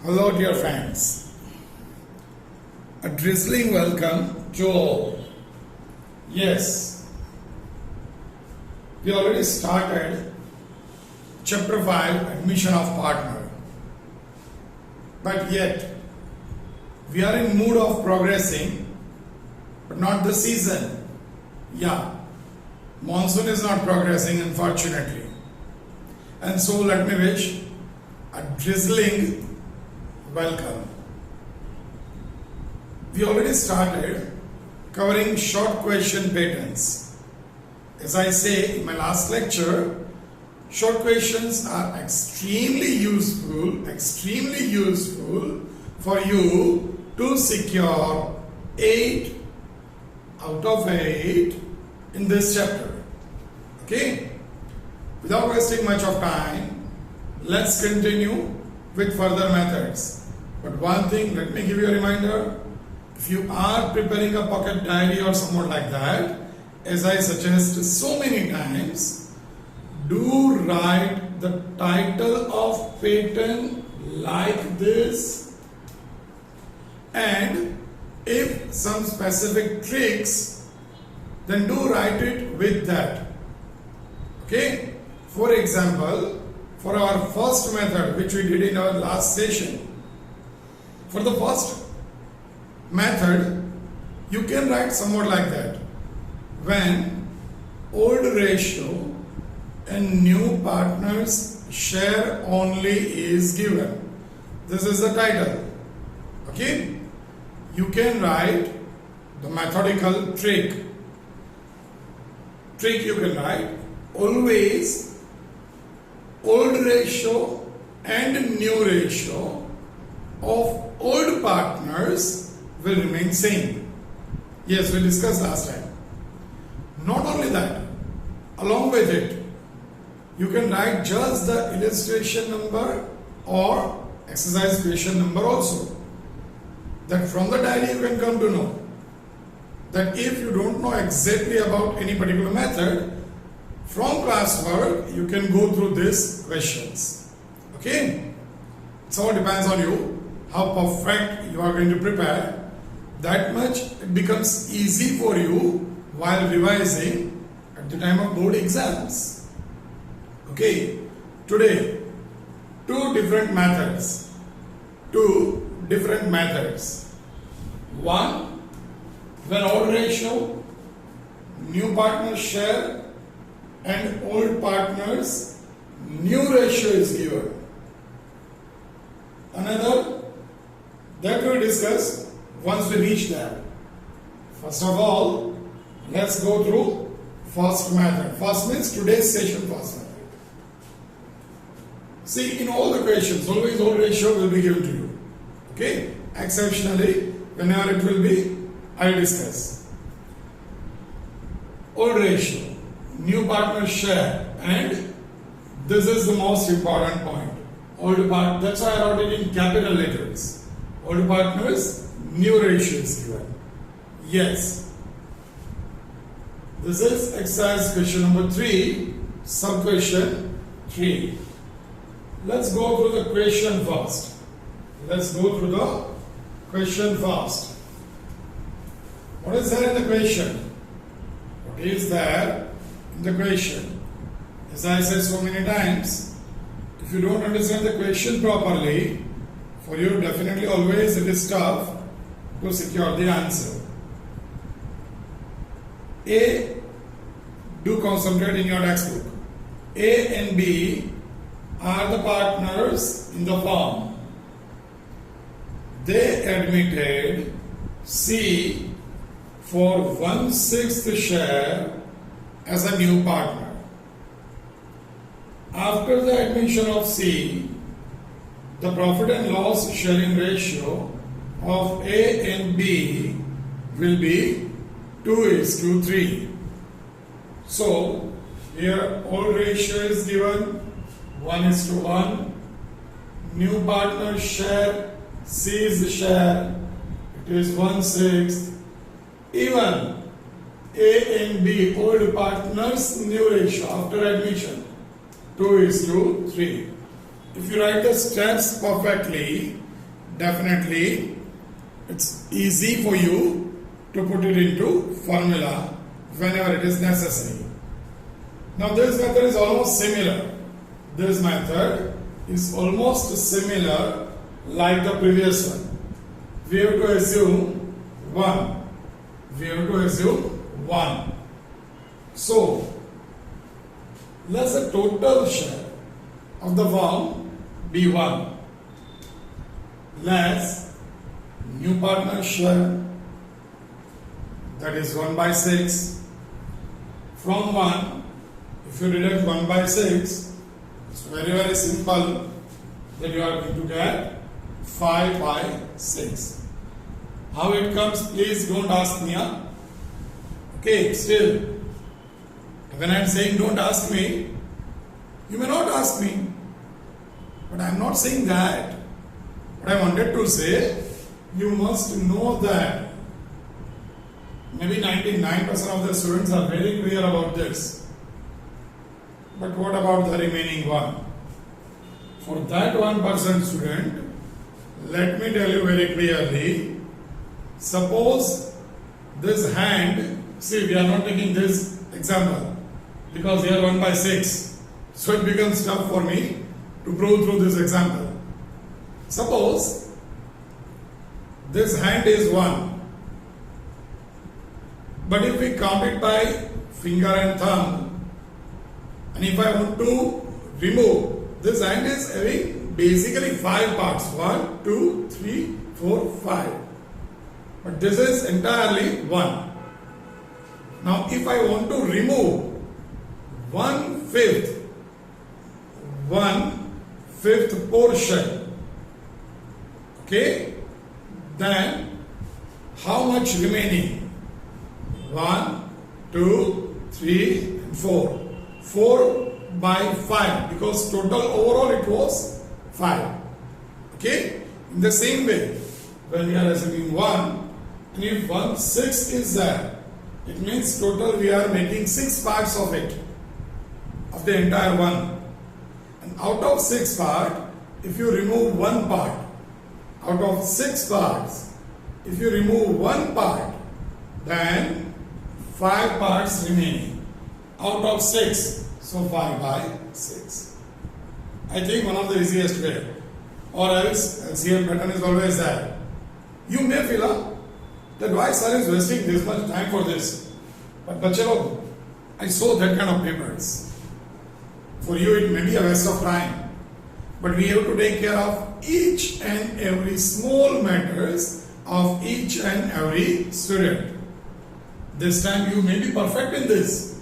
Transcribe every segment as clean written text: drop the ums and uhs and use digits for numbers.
Hello, dear friends. A drizzling welcome to all. Yes, we already started Chapter 5 Admission of Partner. But yet, we are in mood of progressing, but not the season. Yeah, monsoon is not progressing, unfortunately. And so let me wish a drizzling welcome. We already started covering short question patterns. As I say in my last lecture, short questions are extremely useful for you to secure 8 out of 8 in this chapter. Okay? Without wasting much of time, let's continue with further methods. But one thing, let me give you a reminder. If you are preparing a pocket diary or somewhat like that, as I suggest so many times, do write the title of pattern like this, and if some specific tricks, then do write it with that. Okay? For example, for our first method which we did in our last session, for the first method, you can write somewhat like that. When old ratio and new partners share only is given. This is the title. Okay? You can write the methodical trick. You can write always old ratio and new ratio of old partners will remain same. Yes, we discussed last time. Not only that, along with it, you can write just the illustration number or exercise question number also. That from the diary you can come to know that if you don't know exactly about any particular method, from classwork you can go through these questions. Okay? So it depends on you how perfect you are going to prepare. That much it becomes easy for you while revising at the time of board exams. Okay, today two different methods. One, when old ratio, new partners share, and old partners, new ratio is given. Another, that we will discuss once we reach there. First of all, let's go through first method. First means today's session first method. See, in all the questions, always old ratio will be given to you. Okay? Exceptionally, whenever it will be, I will discuss. Old ratio, new partners share, and this is the most important point. That's why I wrote it in capital letters. Old partners, new ratio is given. Yes. This is exercise question number 3, sub question 3. Let's go through the question first. What is there in the question? What is there in the question? As I said so many times, if you don't understand the question properly, for you definitely always it is tough to secure the answer. A, do concentrate in your textbook. A and B are the partners in the firm. They admitted C for 1/6 share as a new partner. After the admission of C, the profit and loss sharing ratio of A and B will be 2:3. So, here old ratio is given 1:1. New partner share, C's share, it is 1/6. Even A and B, old partners, new ratio after admission, 2:3. If you write the steps perfectly, definitely it's easy for you to put it into formula whenever it is necessary. Now this method is almost similar. This method is almost similar like the previous one. We have to assume 1. We have to assume 1. So, let the total share of the firm be 1. Less new partner share, that is 1 by 6. From 1, if you deduct 1 by 6, it's very simple that you are going to get 5 by 6. How it comes, please don't ask me. Okay, still, when I am saying don't ask me, you may not ask me. But I am not saying that. What I wanted to say, you must know that maybe 99% of the students are very clear about this. But what about the remaining one? For that 1% student, let me tell you very clearly, suppose this hand, see, we are not taking this example because here 1 by 6. So it becomes tough for me to go through this example. Suppose this hand is 1. But if we count it by finger and thumb, and if I want to remove, this hand is having basically 5 parts. 1, 2, 3, 4, 5. But this is entirely 1. Now if I want to remove 1/5 portion, okay, then how much remaining? 1, 2, 3 and 4. 4 by 5, because total overall it was 5. Okay, in the same way, when we are assuming 1, and if 1/6 is there, it means total we are making 6 parts of it, of the entire one. And out of 6 parts, if you remove 1 part, out of 6 parts, if you remove 1 part, then 5 parts remaining out of 6. So 5 by 6. I think one of the easiest way. Or else LCM pattern is always there. You may feel that why sir is wasting this much time for this. But bachelo, I saw that kind of papers. For you it may be a waste of time. But we have to take care of each and every small matters of each and every student. This time you may be perfect in this.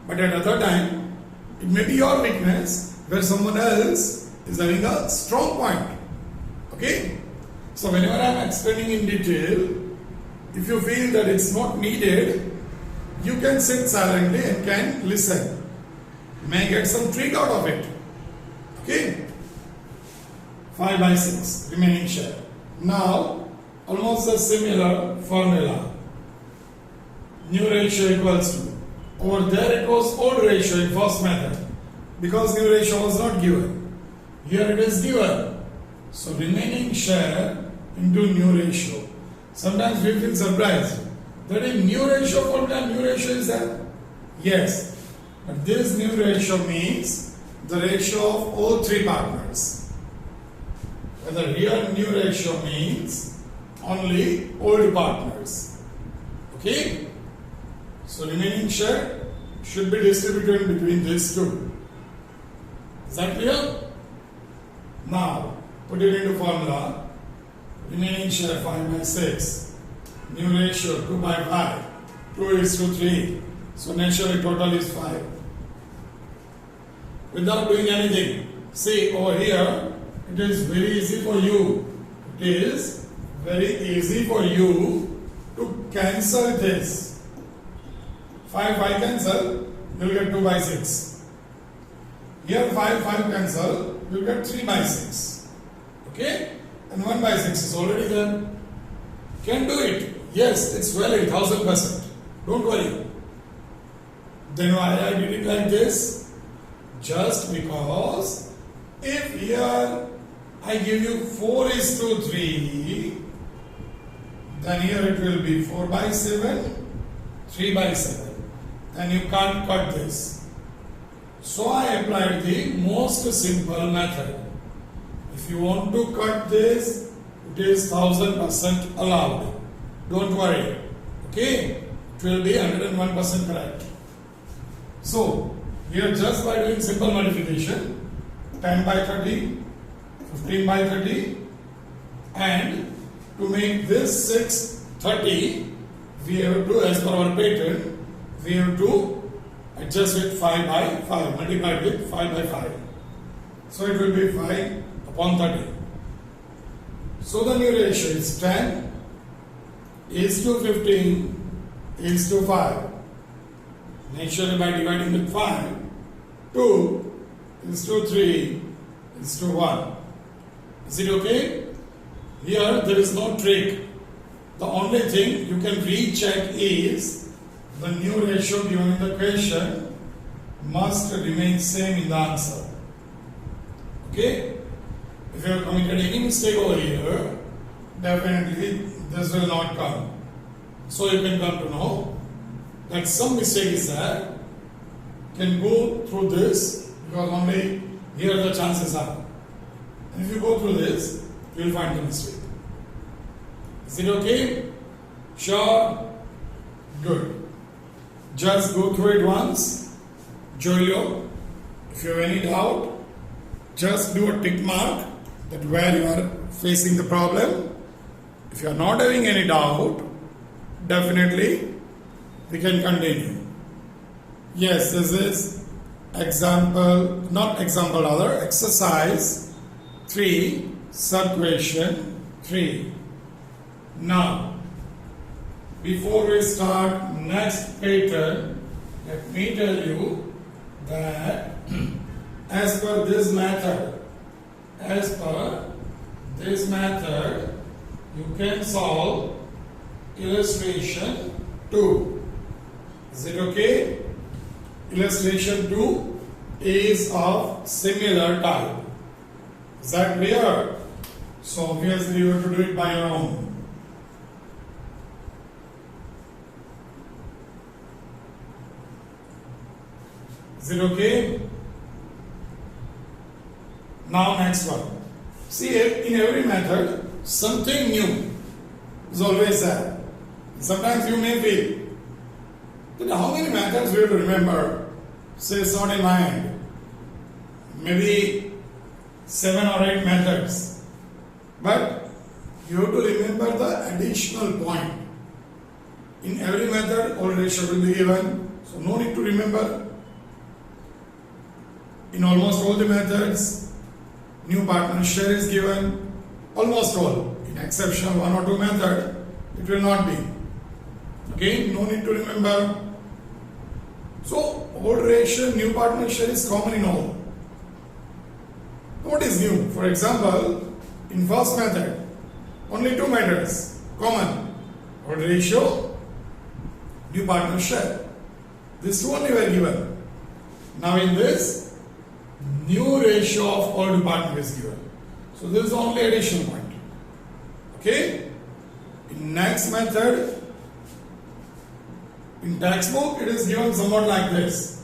But at other time, it may be your weakness where someone else is having a strong point. Okay? So whenever I am explaining in detail, if you feel that it's not needed, you can sit silently and can listen. You may get some treat out of it. Okay? 5 by 6 remaining share. Now, almost a similar formula. New ratio equals to, over there it was old ratio in first method, because new ratio was not given. Here it is given. So remaining share into new ratio. Sometimes we feel surprised that in new ratio formula, new ratio is there. Yes, but this new ratio means the ratio of all 3 partners. Whether here new ratio means only old partners. Okay? So remaining share should be distributed between these 2. Is that clear? Now put it into formula. Remaining share 5 by 6. New ratio 2 by 5. 2 is to 3. So naturally total is 5. Without doing anything. See over here, it is very easy for you. It is very easy for you to cancel this. 5 cancel, you will get 2 by 6. Here 5 cancel, you will get 3 by 6. Okay? And 1 by 6 is already there. Can do it. Yes, it's valid, 1000%. Don't worry. Then why I did it like this? Just because if here I give you 4:3, then here it will be 4/7, 3/7. Then you can't cut this. So I applied the most simple method. If you want to cut this, it is 1000% allowed. Don't worry. Okay? It will be 101% correct. So, here just by doing simple modification, 10/30, 15/30, and to make this 630, we have to, as per our pattern, we have to adjust it 5/5, multiplied with 5/5. So it will be 5/30. So the new ratio is 10 is to 15 is to 5. Naturally by dividing with 5, 2 is to 3 is to 1. Is it okay? Here there is no trick. The only thing you can recheck is the new ratio given in the question must remain same in the answer. Okay? If you have committed any mistake over here, definitely this will not come. So you can come to know that some mistake is there. Can go through this because only here the chances are. And if you go through this, you will find the mistake. Is it okay? Sure? Good. Just go through it once. Julio, if you have any doubt, just do a tick mark that where you are facing the problem. If you are not having any doubt, definitely we can continue. Yes, this is exercise 3, sub-question 3. Now, before we start next pattern, let me tell you that as per this method, you can solve illustration 2. Is it okay? Illustration 2 is of similar type. Is that clear? So obviously you have to do it by your own. Is it okay? Now next one. See, in every method, something new is always there. Sometimes you may feel that how many methods we have to remember? Say it's not in my hand. Maybe 7 or 8 methods. But you have to remember the additional point. In every method, old ratio will be given. So no need to remember. In almost all the methods, new partner share is given. Almost all. In exceptional 1 or 2 method, it will not be. Okay, no need to remember. So, old ratio, new partner share is common in all. What is new? For example, in first method, only 2 methods common. Old ratio, new partner share. These 2 only were given. Now in this, new ratio of old partner is given. So this is the only additional point. Okay? In next method, in textbook it is given somewhat like this.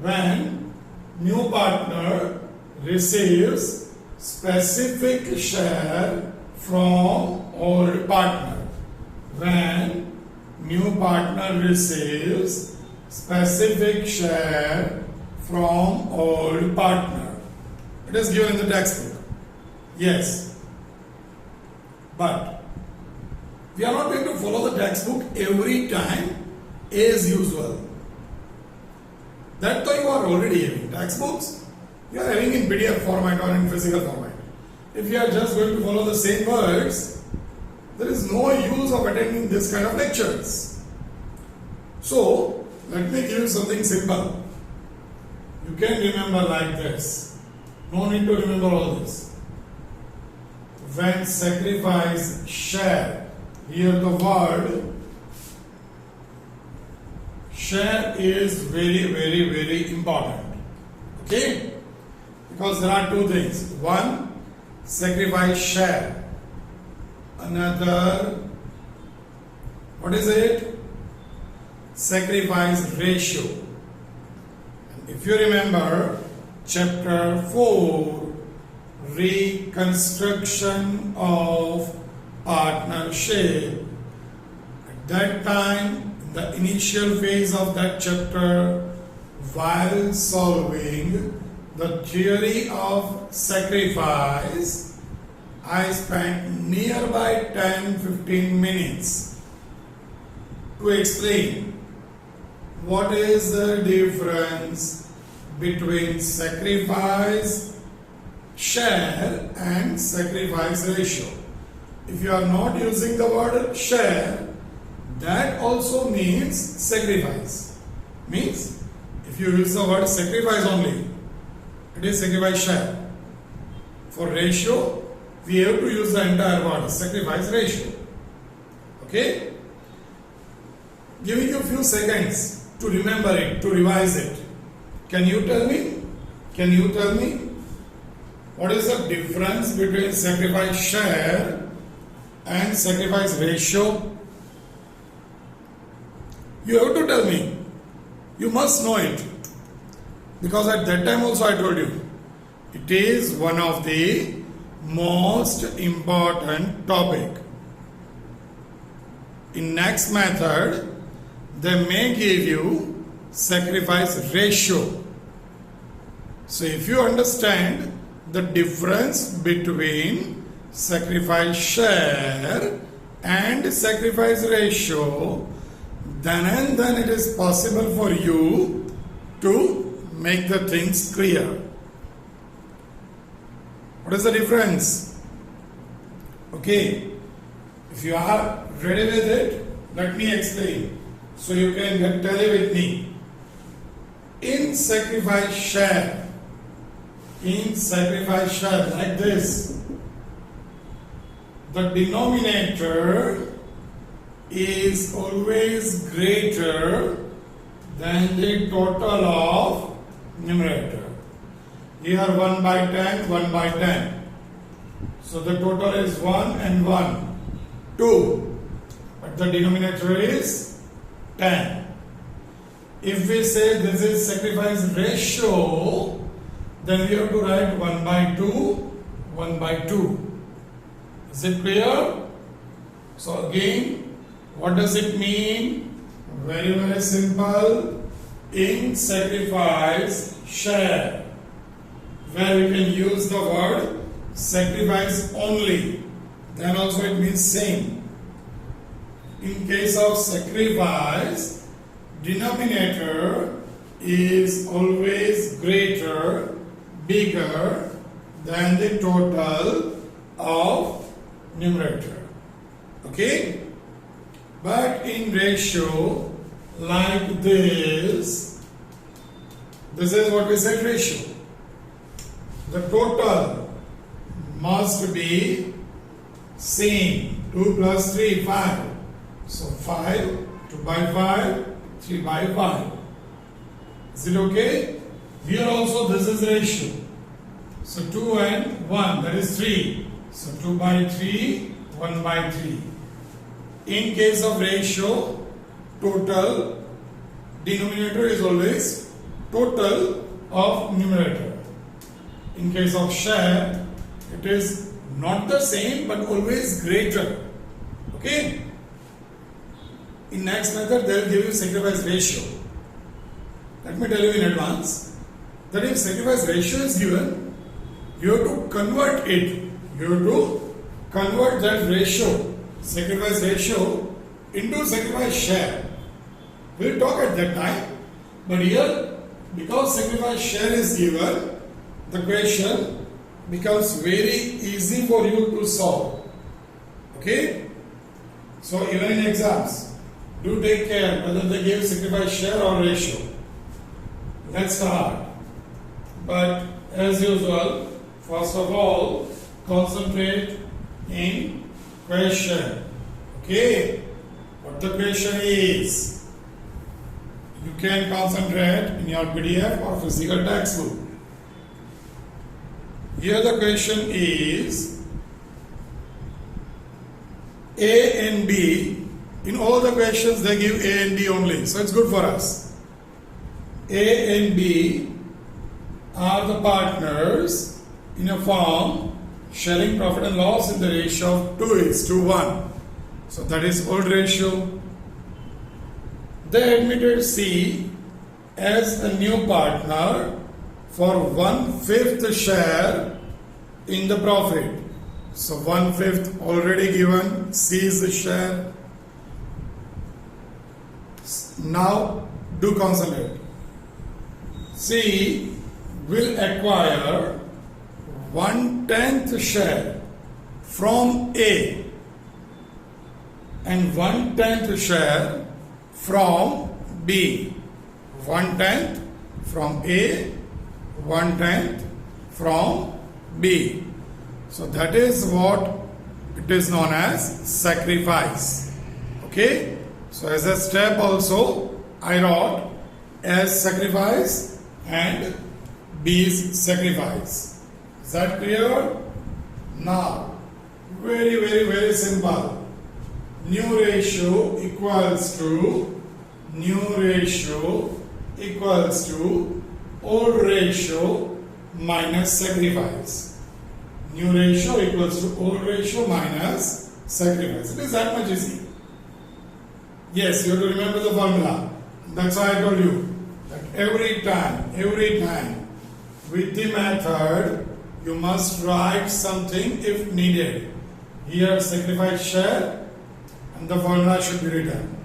When new partner receives specific share from old partner. When new partner receives specific share from old partner. It is given in the textbook. Yes. But we are not going to follow the textbook every time as usual. That though you are already having textbooks, you are having in PDF format or in physical format. If you are just going to follow the same words, there is no use of attending this kind of lectures. So, let me give you something simple. You can remember like this. No need to remember all this. When sacrifice share, here the word share is very important. Okay? Because there are 2 things. One, sacrifice share. Another, what is it? Sacrifice ratio. And if you remember, chapter 4, reconstruction of partnership. At that time, in the initial phase of that chapter, while solving the theory of sacrifice, I spent nearby 10-15 minutes to explain what is the difference between sacrifice share and sacrifice ratio. If you are not using the word share, that also means sacrifice. Means if you use the word sacrifice only, it is sacrifice share. For ratio, we have to use the entire word sacrifice ratio. Okay? Giving you a few seconds to remember it, to revise it. Can you tell me? Can you tell me what is the difference between sacrifice share and sacrifice ratio? You have to tell me. You must know it. Because at that time also I told you, it is one of the most important topic. In next method, they may give you sacrifice ratio. So if you understand the difference between sacrifice share and sacrifice ratio, then and then it is possible for you to make the things clear. What is the difference? Okay, if you are ready with it, let me explain so you can get tally with me. In sacrifice share, like this, the denominator is always greater than the total of numerator. Here 1 by 10, 1 by 10. So the total is 1 and 1, 2. But the denominator is 10. If we say this is sacrifice ratio, then we have to write 1 by 2, 1 by 2. Is it clear? So again, what does it mean? Very, very simple. In sacrifice share, where we can use the word sacrifice only, then also it means same. In case of sacrifice, denominator is always greater, bigger than the total of numerator. Okay? But in ratio, like this is what we said ratio. The total must be same. 2 plus 3, 5. So 5, 2 by 5, 3 by 5. Is it okay? Here also this is ratio. So 2 and 1, that is 3. So 2 by 3, 1 by 3. In case of ratio, total, denominator is always total of numerator. In case of share, it is not the same but always greater. Okay? In next method, they will give you sacrifice ratio. Let me tell you in advance that if sacrifice ratio is given, you have to convert it. You have to convert that ratio, sacrifice ratio, into sacrifice share. We will talk at that time. But here, because sacrifice share is given, the question becomes very easy for you to solve. Okay? So even in exams, do take care whether they give sacrifice share or ratio. Let's start. But as usual, first of all, concentrate in question. Okay? What the question is. You can concentrate in your PDF or physical textbook. Here the question is A and B. In all the questions they give A and B only, so it's good for us. A and B are the partners in a firm sharing profit and loss in the ratio of 2:1. So that is old ratio. They admitted C as a new partner for 1/5 share in the profit. So 1/5 already given, C is the share. Now do concentrate. C will acquire 1/10 share from A and 1/10 share from B. 1/10 from A, 1/10 from B. So that is what it is known as sacrifice. Okay? So as a step also I wrote as sacrifice and B's sacrifice. Is that clear? Now, very simple. New ratio equals to old ratio minus sacrifice. New ratio equals to old ratio minus sacrifice. It is that much easy. Yes, you have to remember the formula. That's why I told you that every time with the method you must write something if needed. Here sacrifice share and the formula should be written.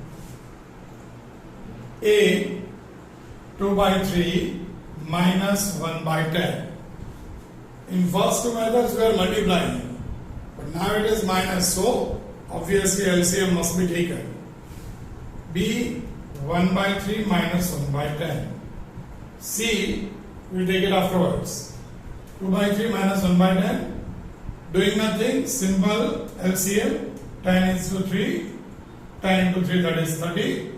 A 2/3 minus 1/10. In first two methods we are multiplying, but now it is minus, so obviously LCM must be taken. B 1/3 minus 1/10. C we will take it afterwards. 2/3 minus 1/10. Doing nothing, simple LCM. 10 is to 3. 10 into 3, that is 30.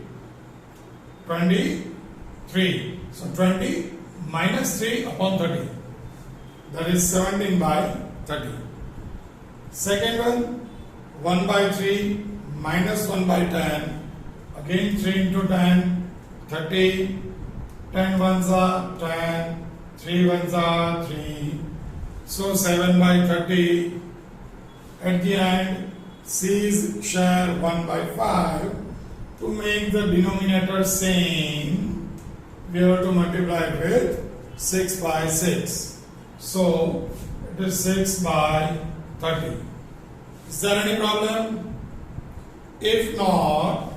23. So 20 minus 3 upon 30. That is 17/30. Second one, 1/3 minus 1/10. Again 3 into 10, 30. 10 ones are 10, 3 ones are 3. So 7/30. At the end, C's share 1/5. To make the denominator same, we have to multiply it with 6/6. So it is 6/30. Is there any problem? If not,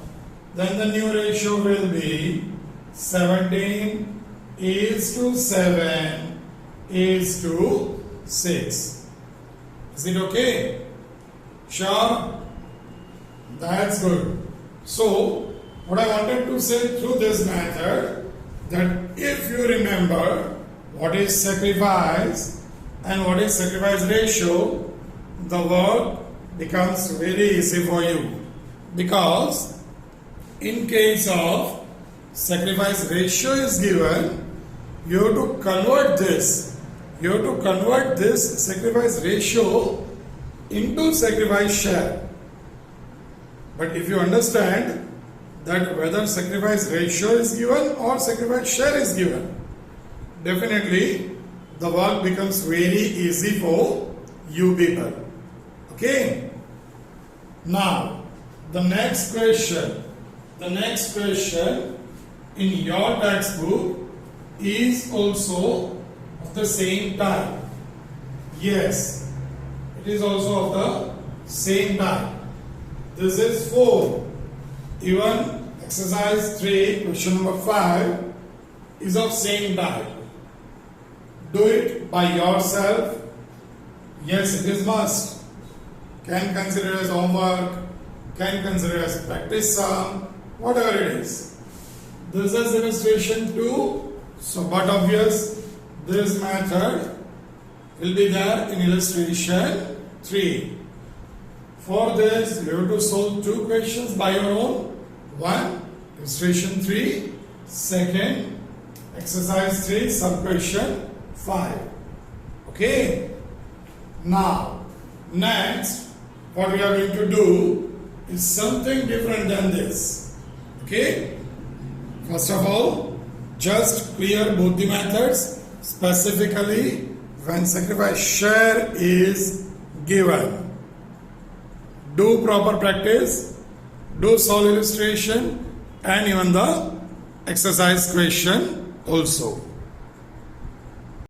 then the new ratio will be 17 is to 7 is to 6. Is it okay? Sure? That's good. So, what I wanted to say through this method, that if you remember what is sacrifice and what is sacrifice ratio, the work becomes very easy for you. Because in case of sacrifice ratio is given, you have to convert this. You have to convert this sacrifice ratio into sacrifice share. But if you understand that whether sacrifice ratio is given or sacrifice share is given, definitely the work becomes very easy for you people. Okay? Now, the next question in your textbook is also of the same type. Yes, it is also of the same type. This is 4. Even exercise 3, question number 5 is of same type. Do it by yourself. Yes, it is must. Can consider as homework, can consider as practice sum, whatever it is. This is illustration 2. So, but obvious, this method will be there in illustration 3. For this, you have to solve 2 questions by your own. 1, illustration 3. Second, exercise 3, sub question 5. Okay. Now, next, what we are going to do is something different than this. Okay. First of all, just clear both the methods, specifically when sacrifice share is given. Do proper practice, do solve illustration, and even the exercise question also.